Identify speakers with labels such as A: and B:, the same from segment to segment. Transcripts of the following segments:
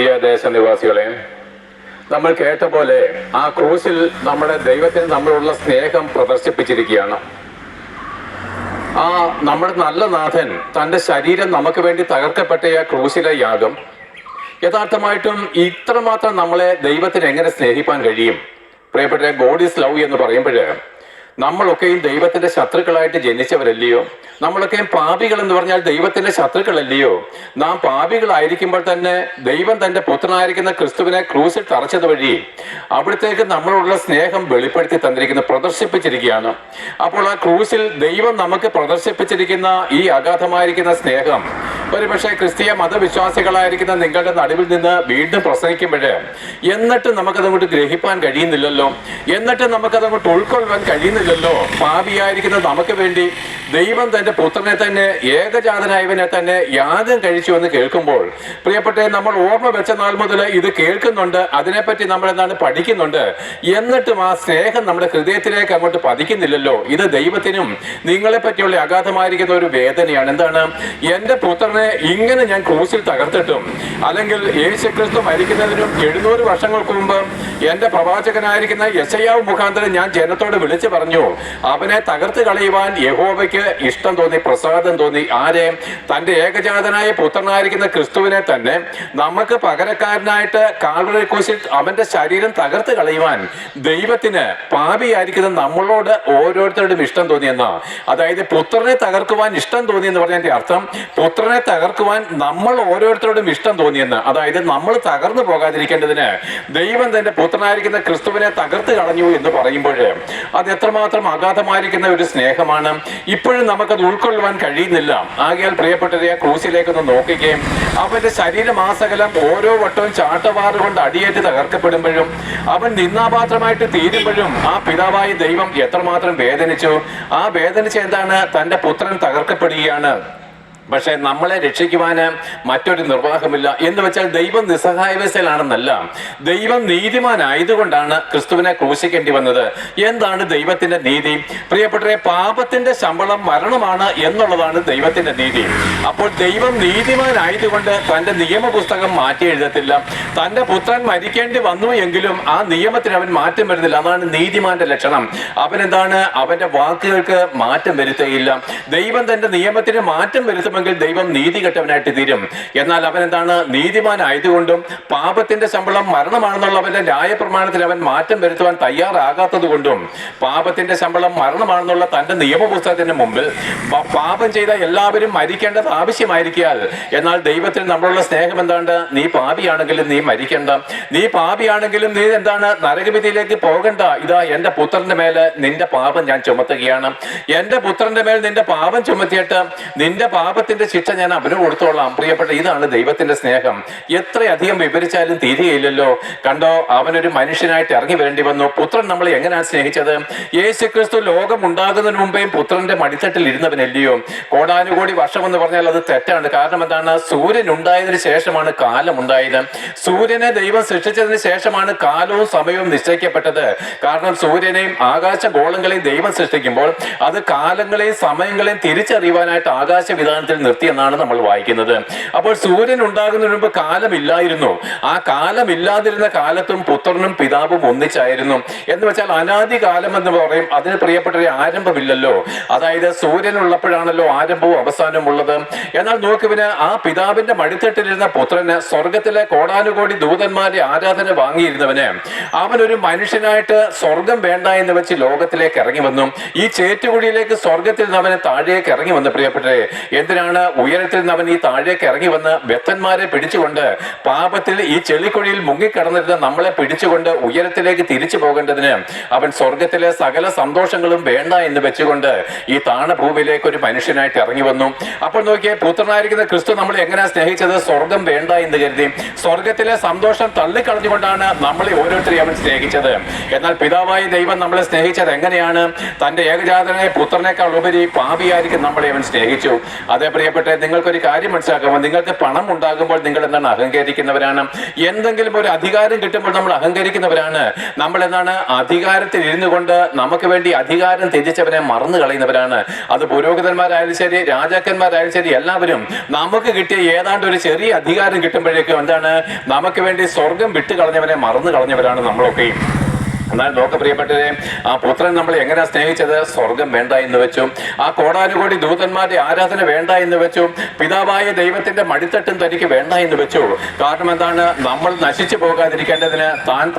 A: പ്രിയ ദേശനിവാസികളെ, നമ്മൾ കേട്ട പോലെ ആ ക്രൂസിൽ നമ്മുടെ ദൈവത്തിന് നമ്മളുള്ള സ്നേഹം പ്രദർശിപ്പിച്ചിരിക്കുകയാണ്. ആ നമ്മുടെ നല്ല നാഥൻ തൻ്റെ ശരീരം നമുക്ക് വേണ്ടി തകർക്കപ്പെട്ട ആ ക്രൂസിലെ യാഗം യഥാർത്ഥമായിട്ടും ഇത്രമാത്രം നമ്മളെ ദൈവത്തിന് എങ്ങനെ സ്നേഹിപ്പാൻ കഴിയും? പ്രിയപ്പെട്ട, ഗോഡ് ഈസ് ലവ് എന്ന് പറയുമ്പോൾ നമ്മളൊക്കെയും ദൈവത്തിന്റെ ശത്രുക്കളായിട്ട് ജനിച്ചവരല്ലയോ? നമ്മളൊക്കെയും പാപികൾ എന്ന് പറഞ്ഞാൽ ദൈവത്തിന്റെ ശത്രുക്കളല്ലയോ? നാം പാപികളായിരിക്കുമ്പോൾ തന്നെ ദൈവം തന്റെ പുത്രനായിരിക്കുന്ന ക്രിസ്തുവിനെ ക്രൂസിൽ തറച്ചത് വഴി അവിടത്തേക്ക് നമ്മളോടുള്ള സ്നേഹം വെളിപ്പെടുത്തി തന്നിരിക്കുന്നു, പ്രദർശിപ്പിച്ചിരിക്കുകയാണ്. അപ്പോൾ ആ ക്രൂസിൽ ദൈവം നമുക്ക് പ്രദർശിപ്പിച്ചിരിക്കുന്ന ഈ അഗാധമായിരിക്കുന്ന സ്നേഹം ഒരുപക്ഷെ ക്രിസ്തീയ മതവിശ്വാസികളായിരിക്കുന്ന നിങ്ങളുടെ നടുവിൽ നിന്ന് വീണ്ടും പ്രസംഗിക്കുമ്പോഴേ എന്നിട്ട് നമുക്കതങ്ങോട്ട് ഗ്രഹിപ്പാൻ കഴിയുന്നില്ലല്ലോ, എന്നിട്ട് നമുക്കതങ്ങോട്ട് ഉൾക്കൊള്ളാൻ കഴിയുന്നില്ലല്ലോ. പാപിയായിരിക്കുന്ന നമുക്ക് വേണ്ടി ദൈവം തന്റെ പുത്രനെ തന്നെ, ഏകജാതനായവനെ തന്നെ യാഗം കഴിച്ചു എന്ന് കേൾക്കുമ്പോൾ പ്രിയപ്പെട്ട, നമ്മൾ ഓർമ്മ വെച്ച നാൾ മുതൽ ഇത് കേൾക്കുന്നുണ്ട്, അതിനെപ്പറ്റി നമ്മൾ എന്താണ് പഠിക്കുന്നുണ്ട്, എന്നിട്ടും ആ സ്നേഹം നമ്മുടെ ഹൃദയത്തിലേക്ക് അങ്ങോട്ട് പതിക്കുന്നില്ലല്ലോ. ഇത് ദൈവത്തിനും നിങ്ങളെ പറ്റിയുള്ള അഗാധമായിരിക്കുന്ന ഒരു വേദനയാണ്. എന്താണ്? എന്റെ പുത്രനെ ഇങ്ങനെ ഞാൻ ക്രൂസിൽ തകർത്തിട്ടും, അല്ലെങ്കിൽ യേശുക്രിസ്തു മരിക്കുന്നതിനും 700 വർഷങ്ങൾക്ക് മുമ്പ് എന്റെ പ്രവാചകനായിരിക്കുന്ന യെശയ്യാവ് മുഖാന്തരം ഞാൻ ജനത്തോട് വിളിച്ചു പറഞ്ഞു, അവനെ തകർത്ത് കളയുവാൻ യഹോവയ്ക്ക് ഇഷ്ടം തോന്നി, പ്രസാദം തോന്നി. ആരെ? തന്റെ ഏകജാതനായ പുത്രനായിരിക്കുന്ന ക്രിസ്തുവിനെ തന്നെ നമുക്ക് പകരക്കാരനായിട്ട് കാൽവറി ക്രൂശിൽ അവന്റെ ശരീരം തകർത്ത് കളയുവാൻ ദൈവത്തിന് പാപിയായിരിക്കുന്ന നമ്മളോട് ഓരോരുത്തരോടും ഇഷ്ടം തോന്നിയെന്ന, അതായത് പുത്രനെ തകർക്കുവാൻ ഇഷ്ടം തോന്നി എന്ന് പറഞ്ഞതിന്റെ അർത്ഥം പുത്രനെ തകർക്കുവാൻ നമ്മൾ ഓരോരുത്തരോടും ഇഷ്ടം തോന്നിയെന്ന്. അതായത് നമ്മൾ തകർന്നു പോകാതിരിക്കേണ്ടതിന് ദൈവം തന്റെ പുത്രനായിരിക്കുന്ന ക്രിസ്തുവിനെ തകർത്ത് കളഞ്ഞു എന്ന് പറയുമ്പോൾ അത് എത്രമാത്രം അഗാധമായിരിക്കുന്ന ഒരു സ്നേഹമാണ്. ഇപ്പോഴും നമുക്കത് ഉൾക്കൊള്ളുവാൻ കഴിയുന്നില്ല. ആകയാൽ പ്രിയപ്പെട്ടവരെ, ആ ക്രൂസിലേക്കൊന്ന് നോക്കുകയും അവന്റെ ശരീരമാസകലം ഓരോ വട്ടവും ചാട്ടവാറുകൊണ്ട് അടിയേറ്റ് തകർക്കപ്പെടുമ്പോഴും അവൻ നിന്നാപാത്രമായിട്ട് തീരുമ്പോഴും ആ പിതാവായ ദൈവം എത്രമാത്രം വേദനിച്ചു. ആ വേദനിച്ച എന്താണ്? തന്റെ പുത്രൻ തകർക്കപ്പെടുകയാണ്. പക്ഷെ നമ്മളെ രക്ഷിക്കുവാന് മറ്റൊരു നിർവാഹമില്ല. എന്ന് വെച്ചാൽ ദൈവം നിസ്സഹായാവസ്ഥയിലാണെന്നല്ല, ദൈവം നീതിമാനായതുകൊണ്ടാണ് ക്രിസ്തുവിനെ ക്രൂശിക്കേണ്ടി വന്നത്. എന്താണ് ദൈവത്തിന്റെ നീതി? പ്രിയപ്പെട്ടവരെ, പാപത്തിന്റെ ശമ്പളം മരണമാണ് എന്നുള്ളതാണ് ദൈവത്തിന്റെ നീതി. അപ്പോൾ ദൈവം നീതിമാനായതുകൊണ്ട് തന്റെ നിയമപുസ്തകം മാറ്റി എഴുതത്തില്ല. തന്റെ പുത്രൻ മരിക്കേണ്ടി വന്നു എങ്കിലും ആ നിയമത്തിന് അവൻ മാറ്റം വരുന്നില്ല. അതാണ് നീതിമാന്റെ ലക്ഷണം. അവനെന്താണ്? അവന്റെ വാക്കുകൾക്ക് മാറ്റം വരുത്തുകയില്ല. ദൈവം തന്റെ നിയമത്തിന് മാറ്റം വരുത്തുമ്പോൾ ദൈവം നീതി കെട്ടവനായിട്ട് തീരും. എന്നാൽ അവൻ എന്താണ്? നീതിമാനായതുകൊണ്ടും പാപത്തിന്റെ ശമ്പളം മരണമാണെന്നുള്ള അവന്റെ ന്യായപ്രമാണത്തിൽ അവൻ മാറ്റം വരുത്തുവാൻ തയ്യാറാകാത്തത് കൊണ്ടും പാപത്തിന്റെ ശമ്പളം മരണമാണെന്നുള്ള തന്റെ നിയമപുസ്തകത്തിന് മുമ്പിൽ പാപം ചെയ്ത എല്ലാവരും മരിക്കേണ്ടത് ആവശ്യമായിരിക്കാൽ, എന്നാൽ ദൈവത്തിന് നമ്മളുള്ള സ്നേഹം എന്താണ്? നീ പാപിയാണെങ്കിലും നീ മരിക്കണ്ട, നീ പാപിയാണെങ്കിലും നീ എന്താണ്? നരകവിധിയിലേക്ക് പോകണ്ട. ഇതാ എന്റെ പുത്രന്റെ മേല് നിന്റെ പാപം ഞാൻ ചുമത്തുകയാണ്. എന്റെ പുത്രന്റെ മേൽ നിന്റെ പാപം ചുമത്തിയിട്ട് നിന്റെ പാപത്തിന്റെ ശിക്ഷ ഞാൻ അവന് കൊടുത്തോളാം. പ്രിയപ്പെട്ട, ഇതാണ് ദൈവത്തിന്റെ സ്നേഹം. എത്രയധികം വിവരിച്ചാലും തീരുകയില്ലല്ലോ. കണ്ടോ, അവനൊരു മനുഷ്യനായിട്ട് ഇറങ്ങി വരേണ്ടി വന്നു. പുത്രൻ നമ്മളെ എങ്ങനെയാണ് സ്നേഹിച്ചത്? യേശുക്രിസ്തു ലോകം ഉണ്ടാകുന്നതിന് മുമ്പേ പുത്രന്റെ മടിത്തട്ടിൽ ഇരുന്നവനല്ലയോ? കോടാനുകോടി വർഷം എന്ന് പറഞ്ഞാൽ അത് തെറ്റാണ്. കാരണം എന്താണ്? സൂര്യൻ ഉണ്ടായതിനു ശേഷമാണ് കാലം ഉണ്ടായത്. സൂര്യനെ ദൈവം സൃഷ്ടിച്ചതിന് ശേഷമാണ് കാലവും സമയവും നിശ്ചയിക്കപ്പെട്ടത്. കാരണം സൂര്യനെയും ആകാശഗോളങ്ങളെയും ദൈവം സൃഷ്ടിക്കുമ്പോൾ അത് കാലങ്ങളെയും സമയങ്ങളെയും തിരിച്ചറിയുവാനായിട്ട് ആകാശവിധാനത്തിൽ നിർത്തിയെന്നാണ് നമ്മൾ വായിക്കുന്നത്. അപ്പോൾ സൂര്യൻ ഉണ്ടാകുന്നതിന് മുമ്പ് കാലമില്ലായിരുന്നു. ആ കാലമില്ലാതിരുന്ന കാലത്തും പുത്രനും പിതാവും ഒന്നിച്ചായിരുന്നു. എന്ന് വെച്ചാൽ അനാദി കാലം എന്ന് പറയും. അതിന് പ്രിയപ്പെട്ട ഒരു ആരംഭമില്ലല്ലോ. അതായത് സൂര്യൻ ഉള്ളപ്പോഴാണല്ലോ ആരംഭവും അവസാനവും ഉള്ളത്. എന്നാൽ നോക്കുവിന് ആ പിതാവിന്റെ മടിത്തട്ടിലിരുന്ന പുത്രന് സ്വർഗത്തിലെ കോടാനുകോടി ദൂതന്മാരുടെ ആരാധന വാങ്ങിയിരുന്നവന് അവനൊരു മനുഷ്യനായിട്ട് സ്വർഗം വേണ്ട എന്ന് വെച്ച് ലോകത്തിലേക്ക് ഇറങ്ങി വന്നു. ഈ ചേറ്റുകുഴിയിലേക്ക് സ്വർഗത്തിൽ നിന്ന് അവനെ താഴേക്ക് ഇറങ്ങി വന്നു. പ്രിയപ്പെട്ടെ, എന്തിനാണ് ഉയരത്തിൽ നിന്ന് അവൻ ഈ താഴേക്ക് ഇറങ്ങി വന്ന് ബദ്ധന്മാരെ പിടിച്ചുകൊണ്ട് പാപത്തിൽ ഈ ചെളിക്കുഴിയിൽ മുങ്ങിക്കിടന്നിരുന്ന നമ്മളെ പിടിച്ചുകൊണ്ട് ഉയരത്തിലേക്ക് തിരിച്ചു പോകേണ്ടതിന് അവൻ സ്വർഗത്തിലെ സകല സന്തോഷങ്ങളും വേണ്ട എന്ന് വെച്ചുകൊണ്ട് ഈ താണഭൂമിയിലേക്ക് ഒരു മനുഷ്യനായിട്ട് ഇറങ്ങി വന്നു. അപ്പോൾ നോക്കിയേ, പുത്രനായിരിക്കുന്ന ക്രിസ്തു നമ്മളെ എങ്ങനെയാ സ്നേഹിച്ചത്? സ്വർഗം വേണ്ട എന്ന് കരുതി സ്വർഗത്തിലെ സന്തോഷം തള്ളിക്കളഞ്ഞുകൊണ്ടാണ് നമ്മളെ ഓരോരുത്തരെയും അവൻ സ്നേഹിച്ചത്. എന്നാൽ പിതാവായ ദൈവം നമ്മളെ സ്നേഹിച്ചത് എങ്ങനെയാണ്? തന്റെ ഏകജാതനായ പുത്രനേക്കാൾ ഉപരി പാപിയായിരിക്കും നമ്മളെ അവൻ സ്നേഹിച്ചു. അതേ പ്രിയപ്പെട്ട നിങ്ങൾക്കൊരു കാര്യം മനസ്സിലാക്കുമ്പോൾ, നിങ്ങൾക്ക് പണം ഉണ്ടാകുമ്പോൾ നിങ്ങൾ എന്താണ് അഹങ്കരിക്കുന്നവരാണ്. എന്തെങ്കിലും ഒരു അധികാരം കിട്ടുമ്പോൾ നമ്മൾ അഹങ്കരിക്കുന്നവരാണ്. നമ്മൾ എന്താണ് അധികാരത്തിൽ ഇരുന്നു കൊണ്ട് നമുക്ക് വേണ്ടി അധികാരം ത്യജിച്ചവരെ മറന്നു കളയുന്നവരാണ്. അത് പുരോഹിതന്മാരായാലും ശരി, രാജാക്കന്മാരായാലും ശരി, എല്ലാവരും നമുക്ക് കിട്ടിയ ഏതാണ്ട് ഒരു ചെറിയ അധികാരം കിട്ടുമ്പോഴേക്കും എന്താണ് നമുക്ക് വേണ്ടി സ്വർഗം വിട്ടുകളഞ്ഞവരെ മറന്നു കളഞ്ഞവരാണ് നമ്മളൊക്കെയും. എന്നാൽ നോക്ക പ്രിയപ്പെട്ടവരെ, ആ പുത്രൻ നമ്മൾ എങ്ങനെ സ്നേഹിച്ചത്? സ്വർഗം വേണ്ട എന്ന് വെച്ചു, ആ കോടാനുകോടി ദൂതന്മാരുടെ ആരാധന വേണ്ട എന്ന് വെച്ചു, പിതാവായ ദൈവത്തിന്റെ മടിത്തട്ടും തനിക്ക് വേണ്ട എന്ന് വെച്ചു. കാരണം എന്താണ്? നമ്മൾ നശിച്ചു പോകാതിരിക്കേണ്ടതിന് താൻ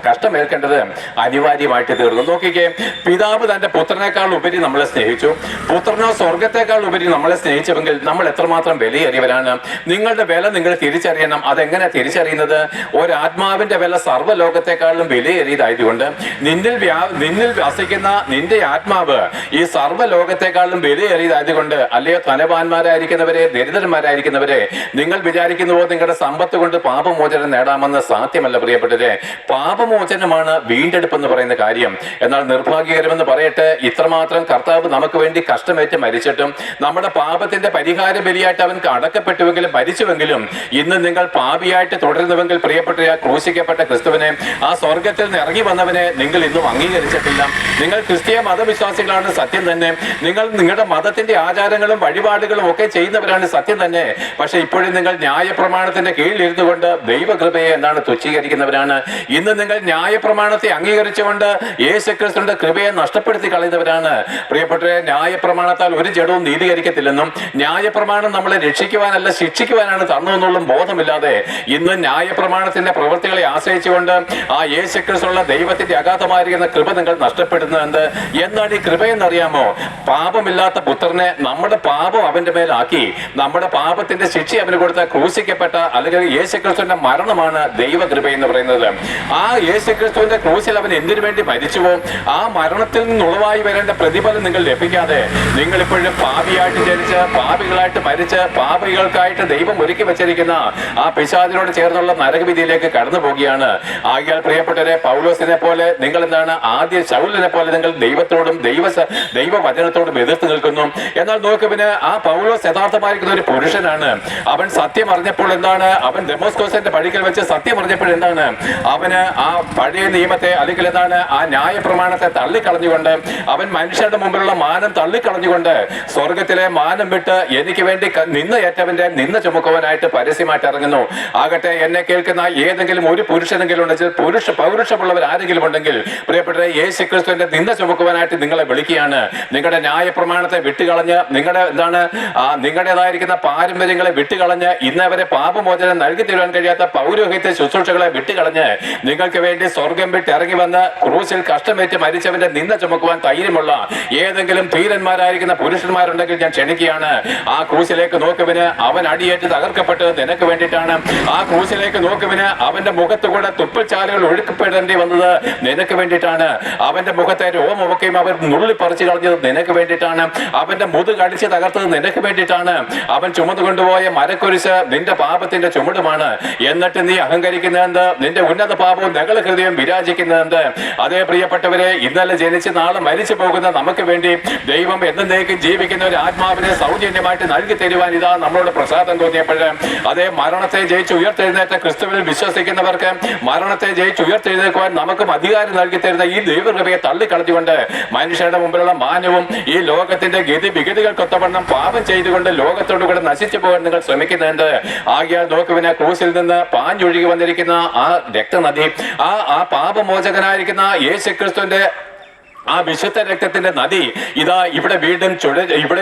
A: കഷ്ടമേൽക്കേണ്ടത് അനിവാര്യമായിട്ട് തീർന്നു. നോക്കിക്കേ, പിതാവ് തന്റെ പുത്രനേക്കാൾ ഉപരി നമ്മളെ സ്നേഹിച്ചു. പുത്രനോ സ്വർഗത്തെക്കാൾ ഉപരി നമ്മളെ സ്നേഹിച്ചുവെങ്കിൽ നമ്മൾ എത്രമാത്രം വിലയേറിയവരാണ്. നിങ്ങളുടെ വില നിങ്ങൾ തിരിച്ചറിയണം. അതെങ്ങനെ തിരിച്ചറിയുന്നത്? ഒരാത്മാവിന്റെ വില സർവ്വലോകത്തെക്കാളും വിലയേറിയതായതുകൊണ്ട് നിന്നിൽ വസിക്കുന്ന നിന്റെ ആത്മാവ് ഈ സർവ്വലോകത്തെക്കാളും വിലയേറിയതായതുകൊണ്ട്. അല്ലയോ ധനവാന്മാരായിരിക്കുന്നവരെ, ദരിദ്രന്മാരായിരിക്കുന്നവരെ, നിങ്ങൾ വിചാരിക്കുന്നുവോ നിങ്ങളുടെ സമ്പത്ത് കൊണ്ട് പാപമോചനം നേടാമെന്ന്? സാധ്യമല്ല പ്രിയപ്പെട്ടവരെ. പാപമോചനമാണ് വീണ്ടെടുപ്പ് എന്ന് പറയുന്ന കാര്യം. എന്നാൽ നിർഭാഗ്യകരമെന്ന് പറയട്ടെ, ഇത്രമാത്രം കർത്താവ് നമുക്ക് വേണ്ടി കഷ്ടമേറ്റ് മരിച്ചിട്ടും നമ്മുടെ പാപത്തിന്റെ പരിഹാര ബലിയായിട്ട് അവൻ അടക്കപ്പെട്ടുവെങ്കിലും മരിച്ചുവെങ്കിലും ഇന്ന് നിങ്ങൾ പാപിയായിട്ട് തുടരുന്നുവെങ്കിൽ പ്രിയപ്പെട്ട ക്രൂശിക്കപ്പെട്ട ക്രിസ്തുവിനെ, ആ സ്വർഗത്തിൽ നിന്ന് ഇറങ്ങി വന്നവനെ നിങ്ങൾ ഇന്നും അംഗീകരിച്ചിട്ടില്ല. നിങ്ങൾ ക്രിസ്തീയ മതവിശ്വാസികളാണ്, സത്യം തന്നെ. നിങ്ങൾ നിങ്ങളുടെ മതത്തിന്റെ ആചാരങ്ങളും വഴിപാടുകളും ഒക്കെ ചെയ്യുന്നവരാണ്, സത്യം തന്നെ. പക്ഷെ ഇപ്പോഴും നിങ്ങൾ ന്യായപ്രമാണത്തിന്റെ കീഴിൽ ഇരുന്നു കൊണ്ട് ദൈവകൃപയെ എന്താണ് തുച്ഛീകരിക്കുന്നവരാണ്. ഇന്ന് നിങ്ങൾ ന്യായപ്രമാണത്തെ അംഗീകരിച്ചുകൊണ്ട് യേശുക്രിസ്തുവിന്റെ കൃപയെ നഷ്ടപ്പെടുത്തി കളയുന്നവരാണ്. പ്രിയപ്പെട്ടവരെ, ന്യായപ്രമാണത്താൽ ഒരു ജഡവും നീതീകരിക്കത്തില്ലെന്നും ന്യായപ്രമാണം നമ്മളെ രക്ഷിക്കുവാനല്ല ശിക്ഷിക്കുവാനാണ് തന്നതെന്നുള്ള ബോധമില്ലാതെ ഇന്ന് ന്യായപ്രമാണത്തിന്റെ പ്രവൃത്തികളെ ആശ്രയിച്ചുകൊണ്ട് ആ യേശുക്രിസ്തുവിനുള്ള ദൈവത്തിന്റെ അഗാധമായിരിക്കുന്ന കൃപ നിങ്ങൾ നഷ്ടപ്പെടുന്നത്. എന്താണ് ഈ കൃപയെന്നറിയാമോ? പാപമില്ലാത്ത പുത്രനെ നമ്മുടെ പാപം അവന്റെ മേലാക്കി നമ്മുടെ പാപത്തിന്റെ ശിക്ഷ അവന് കൊടുത്ത ക്രൂശിക്കപ്പെട്ട അല്ലെങ്കിൽ യേശുക്രിസ്തുവിന്റെ മരണമാണ് ദൈവകൃപ എന്ന് പറയുന്നത്. ആ യേശുക്രിസ്തുവിന്റെ ക്രൂശിൽ അവൻ എന്തിനു വേണ്ടി മരിച്ചുവോ ആ മരണത്തിൽ നിന്നുളവായി വരേണ്ട പ്രതിഫലം നിങ്ങൾ ലഭിക്കാതെ നിങ്ങൾ ഇപ്പോഴും പാപിയായിട്ട് ജനിച്ച് പാപികളായിട്ട് മരിച്ച് പാപികൾക്കായിട്ട് ദൈവം ഒരുക്കി വെച്ചിരിക്കുന്ന ആ പിശാചിനോട് ചേർന്നുള്ള നരകവിധിയിലേക്ക് കടന്നു പോവുകയാണ്. ആകയാൽ പ്രിയപ്പെട്ടവരെ, പൗലോസിനെ പോലെ നിങ്ങൾ എന്താണ് ആദ്യ ശൗലിനെ പോലെ നിങ്ങൾ ദൈവത്തോടും ദൈവവചനത്തോടും എതിർത്ത് നിൽക്കുന്നു. എന്നാൽ നോക്കുവിന് ആ പൗലോസ് യഥാർത്ഥമായിരിക്കുന്ന ഒരു പുരുഷനാണ്. അവൻ സത്യം അറിഞ്ഞപ്പോൾ എന്താണ്? അവൻ ദമസ്കോസിന്റെ പടിക്കൽ വെച്ച് സത്യം അറിഞ്ഞപ്പോൾ എന്താണ്? അവന് ആ പഴയ നിയമത്തെ അല്ലെങ്കിൽ എന്താണ് ആ ന്യായ പ്രമാണത്തെ തള്ളിക്കളഞ്ഞുകൊണ്ട് അവൻ മനുഷ്യരുടെ മുമ്പിലുള്ള മാനം തള്ളിക്കളഞ്ഞുകൊണ്ട് സ്വർഗത്തിലെ മാനം വിട്ട് എനിക്ക് വേണ്ടി നിന്ന ഏറ്റവന്റെ നിന്ന ചുമക്കുവാനായിട്ട് പരസ്യമായിട്ട് ഇറങ്ങുന്നു. ആകട്ടെ, എന്നെ കേൾക്കുന്ന ഏതെങ്കിലും ഒരു പുരുഷനെങ്കിലും ഉണ്ടെങ്കിൽ പൗരുഷമുള്ളവർ ആരെങ്കിലും ഉണ്ടെങ്കിൽ പ്രിയപ്പെട്ട യേശുക്രിസ്തുവിന്റെ നിന്ന ചുമക്കുവാനായിട്ട് നിങ്ങളെ വിളിക്കുകയാണ്. നിങ്ങളുടെ ന്യായ പ്രമാണത്തെ വിട്ടുകളഞ്ഞ് നിങ്ങളുടേതായിരിക്കുന്ന പാരമ്പര്യങ്ങളെ വിട്ടുകളഞ്ഞ് ഇന്നവരെ പാപമോചനം നൽകി തരുവാൻ കഴിയാത്ത പൗരോഹിത്യ ശുശ്രൂഷകളെ വിട്ടുകളഞ്ഞ് നിങ്ങൾക്ക് വേണ്ടി സ്വർഗം വിട്ട് ഇറങ്ങി വന്ന് ക്രൂശിൽ കഷ്ടമേറ്റ് മരിച്ചവന്റെ നിന്ന ചുമക്കുവാൻ ധൈര്യമുള്ള ഏതെങ്കിലും ധീരന്മാരായിരിക്കുന്ന പുരുഷന്മാരുണ്ടെങ്കിൽ ഞാൻ ക്ഷണിക്കുകയാണ്. ആ ക്രൂശിലേക്ക് നോക്കുവിന് അവൻ അടിയേറ്റ് തകർക്കപ്പെട്ടത് നിനക്ക് വേണ്ടിയിട്ടാണ്. ആ ക്രൂശിലേക്ക് നോക്കുവിന് അവന്റെ മുഖത്തുകൂടെ തുപ്പൽച്ചാലുകൾ ഒഴുക്കപ്പെടേണ്ടി വന്നത് നിനക്ക് വേണ്ടിയിട്ടാണ്. അവന്റെ മുഖത്തെ രോമമൊക്കെയും അവർ നുള്ളിപ്പറിച്ചു കളഞ്ഞത് നിനക്ക് വേണ്ടിയിട്ടാണ്. അവന്റെ മുതുകടിച്ച് തകർത്തത് നിനക്ക് വേണ്ടിയിട്ടാണ്. അവൻ ചുമന്നു കൊണ്ടുപോയ മരക്കുരിശ് നിന്റെ പാപത്തിന്റെ ചുമടുമാണ്. എന്നിട്ട് നീ അഹങ്കരിക്കുന്നതെന്ത്? നിന്റെ ഉന്നത പാപവും നഗള ഹൃദയം വിരാജിക്കുന്നതെന്ത്? അതേ പ്രിയപ്പെട്ടവരെ, ഇന്നലെ ജനിച്ച് നാളെ മരിച്ചു പോകുന്ന നമുക്ക് വേണ്ടി ദൈവം എന്നേക്കും ജീവിക്കുന്ന ഒരു ആത്മാവിനെ സൗജന്യമായിട്ട് നൽകി തരുവാൻ ഇതാ നമ്മളോട് പ്രസാദം തോന്നിയപ്പോഴ് അതേ മരണത്തെ ജയിച്ച് ഉയർത്തെഴുന്നേറ്റ ക്രിസ്തുവിൽ വിശ്വസിക്കുന്നവർക്ക് മരണത്തെ ജയിച്ച് ഉയർത്തെഴുന്നേൽക്കുവാൻ നമുക്കും അധികാരം നൽകി തരുന്ന ഈ ദൈവകൃപയെ തള്ളിക്കളഞ്ഞുകൊണ്ട് മനുഷ്യരുടെ മുമ്പിലുള്ള മാനവും ഈ ലോകത്തിന്റെ വിഗതികൾക്കൊത്തവണ്ണം പാപം ചെയ്തുകൊണ്ട് ലോകത്തോടുകൂടെ നശിച്ചു പോകാൻ നിങ്ങൾ ശ്രമിക്കുന്നുണ്ട്. ആകയാൽ നോക്കുവിന് ക്രൂസിൽ നിന്ന് പാഞ്ഞൊഴുകി വന്നിരിക്കുന്ന ആ രക്തനദി, ആ പാപമോചകനായിരിക്കുന്ന യേശുക്രിസ്തുവിന്റെ ആ വിശുദ്ധ രക്തത്തിന്റെ നദി ഇതാ ഇവിടെ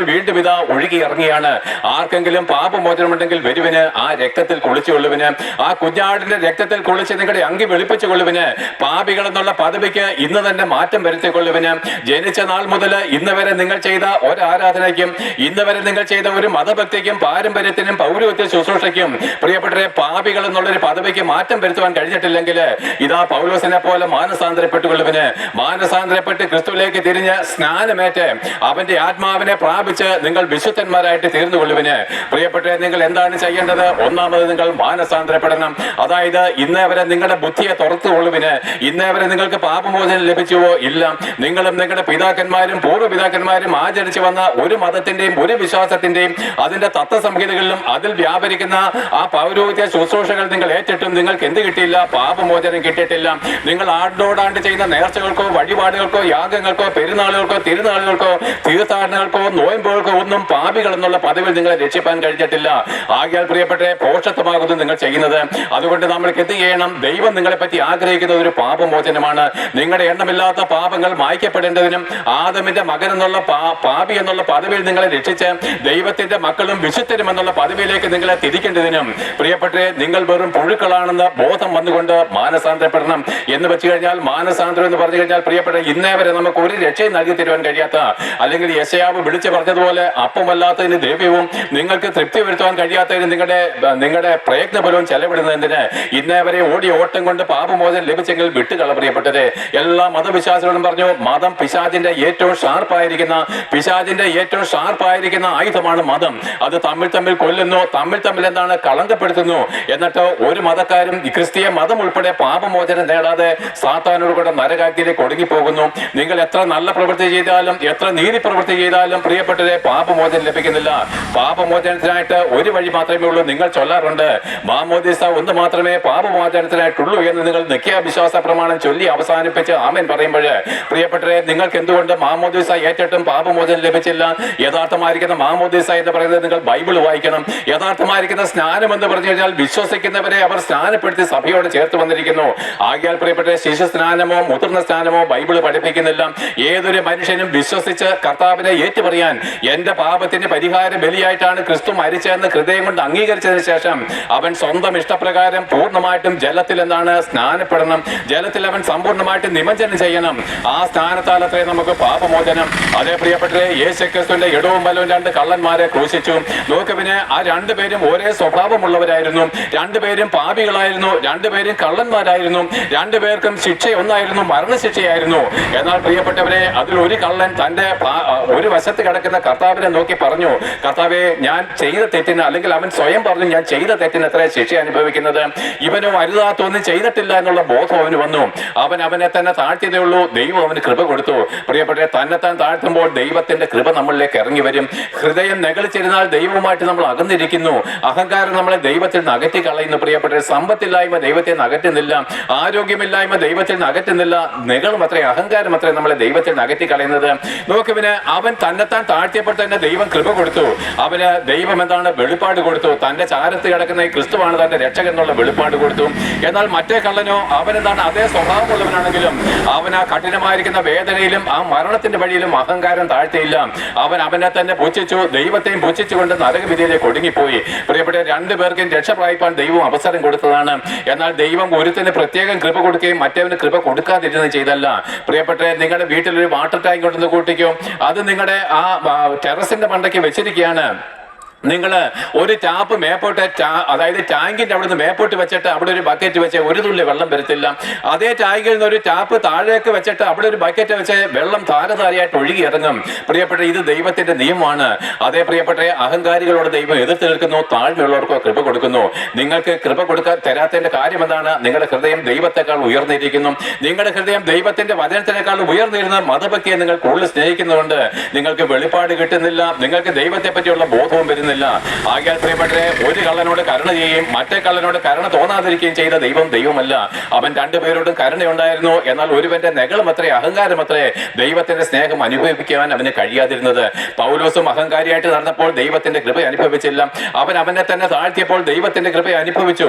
A: വീണ്ടും ഇതാ ഒഴുകി ഇറങ്ങിയാണ്. ആർക്കെങ്കിലും പാപമോചനമുണ്ടെങ്കിൽ വരുവിന് ആ രക്തത്തിൽ കുളിച്ചുകൊള്ളുവിന്, ആ കുഞ്ഞാടിന്റെ രക്തത്തിൽ കുളിച്ച് നിങ്ങളുടെ അങ്കി വെളുപ്പിച്ചു കൊള്ളുവിന്. പാപികൾ എന്നുള്ള പദവിക്ക് ഇന്ന് തന്നെ മാറ്റം വരുത്തിക്കൊള്ളുവിന്. ജനിച്ച നാൾ മുതൽ ഇന്ന് വരെ നിങ്ങൾ ചെയ്ത ഒരാരാധനയ്ക്കും ഇന്ന് വരെ നിങ്ങൾ ചെയ്ത ഒരു മതഭക്തിക്കും പാരമ്പര്യത്തിനും പൗരോഹിത്യ ശുശ്രൂഷയ്ക്കും പ്രിയപ്പെട്ടവരെ പാപികൾ എന്നുള്ളൊരു പദവിക്ക് മാറ്റം വരുത്തുവാൻ കഴിഞ്ഞിട്ടില്ലെങ്കിൽ ഇതാ പൗലോസിനെ പോലെ മാനസാന്തരപ്പെട്ടുകൊള്ളുവിന്. മാനസാന്തരപ്പെട്ട് ക്രിസ്തുവിലേക്ക് തിരിഞ്ഞ് സ്നാനമേറ്റ് അവന്റെ ആത്മാവിനെ പ്രാപിച്ച് നിങ്ങൾ വിശുദ്ധന്മാരായിട്ട് തീർന്നുകൊള്ളുവിന്. പ്രിയപ്പെട്ടവരെ, നിങ്ങൾ എന്താണ് ചെയ്യേണ്ടത്? ഒന്നാമത് നിങ്ങൾ മാനസാന്തരപ്പെടണം. അതായത് ഇന്നേ വരെ നിങ്ങളുടെ ബുദ്ധിയെ തുറത്തുകൊള്ളുവിന്. ഇന്നേ വരെ നിങ്ങൾക്ക് പാപമോചനം ലഭിച്ചുവോ? ഇല്ല. നിങ്ങളും നിങ്ങളുടെ പിതാക്കന്മാരും പൂർവ്വപിതാക്കന്മാരും ആചരിച്ചു വന്ന ഒരു മതത്തിന്റെയും ഒരു വിശ്വാസത്തിന്റെയും അതിന്റെ തത്വസംഹിതകളിലും അതിൽ വ്യാപരിക്കുന്ന ആ പൗരോഹിത്യ ശുശ്രൂഷകൾ നിങ്ങൾ ഏറ്റിട്ടും നിങ്ങൾക്ക് എന്ത് കിട്ടിയില്ല? പാപമോചനം കിട്ടിയിട്ടില്ല. നിങ്ങൾ ആണ്ടോടാണ്ട് ചെയ്യുന്ന നേർച്ചകൾക്കോ വഴിപാടുകൾക്കോ യാഗങ്ങൾക്കോ പെരുന്നാളുകൾക്കോ തിരുനാളുകൾക്കോ തീർത്ഥാടനങ്ങൾക്കോ നോയമ്പുകൾക്കോ ഒന്നും പാപികൾ എന്നുള്ള പദവിയിൽ നിങ്ങളെ രക്ഷിപ്പാൻ കഴിഞ്ഞിട്ടില്ല. ആകയാൽ പ്രിയപ്പെട്ടെ, പോഷത്വമാകുന്നു നിങ്ങൾ ചെയ്യുന്നത്. അതുകൊണ്ട് നമ്മൾക്ക് എന്ത് ചെയ്യണം? ദൈവം നിങ്ങളെ പറ്റി ആഗ്രഹിക്കുന്നത് ഒരു പാപമോചനമാണ്. നിങ്ങളുടെ എണ്ണമില്ലാത്ത പാപങ്ങൾ മായ്ക്കപ്പെടേണ്ടതിനും ആദമിന്റെ മകൻ എന്നുള്ള പാപി എന്നുള്ള പദവിയിൽ നിങ്ങളെ രക്ഷിച്ച് ദൈവത്തിന്റെ മക്കളും വിശുദ്ധരും എന്നുള്ള പദവിയിലേക്ക് നിങ്ങളെ തിരിക്കേണ്ടതിനും പ്രിയപ്പെട്ടെ, നിങ്ങൾ വെറും പുഴുക്കളാണെന്ന് ബോധം വന്നുകൊണ്ട് മാനസാന്തരപ്പെടണം. എന്ന് വെച്ച് കഴിഞ്ഞാൽ മാനസാന്തരം എന്ന് പറഞ്ഞു കഴിഞ്ഞാൽ പ്രിയപ്പെട്ട, ഇന്നേ വരെ നമുക്ക് ഒരു രക്ഷയും നൽകി തരുവാൻ കഴിയാത്ത, അല്ലെങ്കിൽ യെശയ്യാവ് വിളിച്ചു പറഞ്ഞതുപോലെ അപ്പമല്ലാത്തതിന് ദ്രവ്യവും നിങ്ങൾക്ക് തൃപ്തി വരുത്തുവാൻ കഴിയാത്തതിന് നിങ്ങളുടെ പ്രയത്നബലവും ചെലവിടുന്നതിന് ഇന്നേ വരെ ഓടി ഓട്ടം കൊണ്ട് പാപമോചനം ലഭിച്ചെങ്കിൽ വിട്ടുകള. പ്രിയപ്പെട്ടത്, എല്ലാ മതവിശ്വാസികളും പറഞ്ഞു, മതം പിശാചിന്റെ ഏറ്റവും ഷാർപ്പായിരിക്കുന്ന ആയുധമാണ് മതം. അത് തമ്മിൽ കൊല്ലുന്നു, തമ്മിൽ എന്താണ് കളങ്കപ്പെടുത്തുന്നു. എന്നിട്ട് ഒരു മതക്കാരും ക്രിസ്തീയ മതം ഉൾപ്പെടെ പാപമോചനം നേടാതെ സാത്താനോട് കൂടെ നരകാഗ്നിയിലേക്ക് ഒടുങ്ങിപ്പോകുന്നു. നിങ്ങൾ എത്ര നല്ല പ്രവൃത്തി ചെയ്താലും എത്ര നീതി പ്രവൃത്തി ചെയ്താലും പ്രിയപ്പെട്ടവരെ, പാപമോചനം ലഭിക്കുന്നില്ല. പാപമോചനത്തിനായിട്ട് ഒരു വഴി മാത്രമേ ഉള്ളൂ. നിങ്ങൾ ചൊല്ലാറുണ്ട്, മാമോദീസ ഒന്ന് മാത്രമേ പാപമോചനത്തിനായിട്ടുള്ളൂ എന്ന് നിങ്ങൾ നിഖ്യാവിശ്വാസ പ്രമാണം ചൊല്ലി അവസാനിപ്പിച്ച് ആമേൻ പറയുമ്പോൾ പ്രിയപ്പെട്ടവരെ, നിങ്ങൾക്ക് എന്തുകൊണ്ട് മാമോദീസ ഏറ്റിട്ടും പാപമോചനം ലഭിച്ചില്ല? യഥാർത്ഥമായിരിക്കുന്ന മാമോദീസ എന്ന് പറയുന്നത് നിങ്ങൾ ബൈബിൾ വായിക്കണം. യഥാർത്ഥമായിരിക്കുന്ന സ്നാനം എന്ന് പറഞ്ഞു കഴിഞ്ഞാൽ വിശ്വസിക്കുന്നവരെ അവർ സ്നാനപ്പെടുത്തി സഭയോട് ചേർത്ത് വന്നിരിക്കുന്നു. ആകയാൽ പ്രിയപ്പെട്ടവരെ, ശിശു സ്നാനമോ മുതിർന്ന സ്നാനമോ ബൈബിൾ പഠിപ്പിക്കുന്നില്ല. ഏതൊരു മനുഷ്യനും വിശ്വസിച്ച് കർത്താവിനെ ഏറ്റുപറയാൻ, എന്റെ പാപത്തിന് പരിഹാര ബലിയായിട്ടാണ് ക്രിസ്തു മരിച്ചതെന്ന് ഹൃദയം കൊണ്ട് അംഗീകരിച്ചതിന് ശേഷം അവൻ സ്വന്തം ഇഷ്ടപ്രകാരം പൂർണ്ണമായിട്ടും ജലത്തിൽ എന്താണ് സ്നാനപ്പെടണം. ജലത്തിൽ അവൻ സമ്പൂർണ്ണമായിട്ട് നിമജ്ജനം ചെയ്യണം. ആ സ്നാനത്താൽ അത്രേ നമുക്ക് പാപമോചനം. അതേ പ്രിയപ്പെട്ടവരെ, യേശുക്രിസ്തുവിന്റെ ഇടവും വലവും രണ്ട് കള്ളന്മാരെ ക്രൂശിച്ചു. നോക്കുവിന് ആ രണ്ടുപേരും ഒരേ സ്വഭാവമുള്ളവരായിരുന്നു. രണ്ടുപേരും പാപികളായിരുന്നു, രണ്ടുപേരും കള്ളന്മാരായിരുന്നു. രണ്ടുപേർക്കും ശിക്ഷ ഒന്നായിരുന്നു, മരണശിക്ഷയായിരുന്നു. എന്നാൽ പ്രിയപ്പെട്ടവരെ, അതിൽ ഒരു കള്ളൻ തന്റെ ഒരു വശത്ത് കിടക്കുന്ന കർത്താവിനെ നോക്കി പറഞ്ഞു, കർത്താവെ, ഞാൻ ചെയ്ത തെറ്റിന്, അല്ലെങ്കിൽ അവൻ സ്വയം പറഞ്ഞു, ഞാൻ ചെയ്ത തെറ്റിന് എത്ര ശിക്ഷ അനുഭവിക്കുന്നത്? ഇവനോ അരുതാത്തൊന്നും ചെയ്തിട്ടില്ല എന്നുള്ള ബോധം അവന് വന്നു. അവനെ തന്നെ താഴ്ത്തിയതേ ഉള്ളൂ. ദൈവം അവന് കൃപ കൊടുത്തു. പ്രിയപ്പെട്ടവരെ, തന്നെത്താൻ താഴ്ത്തുമ്പോൾ ദൈവത്തിന്റെ കൃപ നമ്മളിലേക്ക് ഇറങ്ങി വരും. ഹൃദയം നെകളിച്ചിരുന്നാൽ ദൈവവുമായിട്ട് നമ്മൾ അകന്നിരിക്കുന്നു. അഹങ്കാരം നമ്മളെ ദൈവത്തിൽ നിന്ന് അകറ്റി കളയുന്നു. പ്രിയപ്പെട്ടവരെ, സമ്പത്തില്ലായ്മ ദൈവത്തിൽ നിന്ന് അകറ്റുന്നില്ല, ആരോഗ്യമില്ലായ്മ ദൈവത്തിൽ നിന്ന് അകറ്റുന്നില്ല. നെകളും അത്രേ, അഹങ്കാരം അത്രേ നമ്മളെ ദൈവത്തിൽ നിന്ന് അകറ്റി കളയുന്നത്. നോക്കുവിന് അവൻ തന്നെത്താൻ താഴ്ത്തിയപ്പോൾ തന്നെ ദൈവം കൃപ കൊടുത്തു. അവന് ദൈവം എന്താണ്? വെളിപ്പാട് കൊടുത്തു. തന്റെ ചാരത്ത് കിടക്കുന്ന ഈ ക്രിസ്തുവാണ് തന്റെ രക്ഷകൻ എന്നുള്ള വെളിപ്പാട് കൊടുത്തു. എന്നാൽ മറ്റേ കള്ളനോ, അവനെന്താണ്? അതേ സ്വഭാവമുള്ളവനാണെങ്കിലും അവൻ ആ കഠിനമായിരിക്കുന്ന വേദനയിലും ആ മരണത്തിന്റെ വഴിയിലും അഹങ്കാരം താഴ്ത്തിയില്ല. അവനെ തന്നെ പുച്ഛിച്ചു, ദൈവത്തെയും പുച്ഛിച്ചുകൊണ്ട് നരകവിധിയിലേക്ക് ഒടുങ്ങിപ്പോയി. പ്രിയപ്പെട്ട, രണ്ടുപേർക്കും രക്ഷ പ്രാപിപ്പാൻ ദൈവം അവസരം കൊടുത്തതാണ്. എന്നാൽ ദൈവം ഒരുത്തിന് പ്രത്യേകം കൃപ കൊടുക്കുകയും മറ്റവന് കൃപ കൊടുക്കാതിരുന്നത് ചെയ്തല്ല. പ്രിയപ്പെട്ട, നിങ്ങളുടെ വീട്ടിലൊരു വാട്ടർ ടാങ്ക് കൊണ്ടുവന്ന് കൂട്ടിക്കും, അത് നിങ്ങളുടെ ആ ടെറസിന്റെ മണ്ടയ്ക്ക് വെച്ചിരിക്കുകയാണ്. നിങ്ങൾ ഒരു ടാപ്പ് മേപ്പോട്ട്, അതായത് ടാങ്കിന്റെ അവിടെ നിന്ന് മേപ്പോട്ട് വെച്ചിട്ട് അവിടെ ഒരു ബക്കറ്റ് വെച്ച് ഒരു തുള്ളി വെള്ളം വരത്തില്ല. അതേ ടാങ്കിൽ നിന്ന് ഒരു ടാപ്പ് താഴേക്ക് വെച്ചിട്ട് അവിടെ ഒരു ബക്കറ്റ് വെച്ച് വെള്ളം താരതാരയായിട്ട് ഒഴുകി ഇറങ്ങും. പ്രിയപ്പെട്ട, ഇത് ദൈവത്തിന്റെ നിയമമാണ്. അതേ പ്രിയപ്പെട്ട, അഹങ്കാരികളോട് ദൈവം എതിർത്ത് നിൽക്കുന്നു, താഴ്മയുള്ളവർക്കോ കൃപ കൊടുക്കുന്നു. നിങ്ങൾക്ക് കൃപ കൊടുക്കാൻ തരാത്തതിന്റെ കാര്യം എന്താണ്? നിങ്ങളുടെ ഹൃദയം ദൈവത്തെക്കാൾ ഉയർന്നിരിക്കുന്നു. നിങ്ങളുടെ ഹൃദയം ദൈവത്തിന്റെ വചനത്തിനേക്കാൾ ഉയർന്നിരുന്ന മതഭക്തിയെ നിങ്ങൾ കൂടുതൽ സ്നേഹിക്കുന്നതുകൊണ്ട് നിങ്ങൾക്ക് വെളിപ്പാട് കിട്ടുന്നില്ല, നിങ്ങൾക്ക് ദൈവത്തെ പറ്റിയുള്ള ബോധവും വരുന്നില്ല. ആകയാൽ പ്രിയപ്പെട്ടവരെ, ഒരു കള്ളനോട് കരുണ ചെയ്യുകയും മറ്റേ കള്ളനോട് കരുണ തോന്നാതിരിക്കുകയും ചെയ്ത ദൈവമല്ല. അവൻ രണ്ടുപേരോടും കരുണയുണ്ടായിരുന്നു. എന്നാൽ ഒരുവന്റെ നെകളും അത്രേ, അഹങ്കാരം അത്രേ ദൈവത്തിന്റെ സ്നേഹം അനുഭവിക്കുവാൻ അവന് കഴിയാതിരുന്നത്. പൗലോസും അഹങ്കാരിയായിട്ട് നടന്നപ്പോൾ ദൈവത്തിന്റെ കൃപ അനുഭവിച്ചില്ല. അവനെ തന്നെ താഴ്ത്തിയപ്പോൾ ദൈവത്തിന്റെ കൃപ അനുഭവിച്ചു.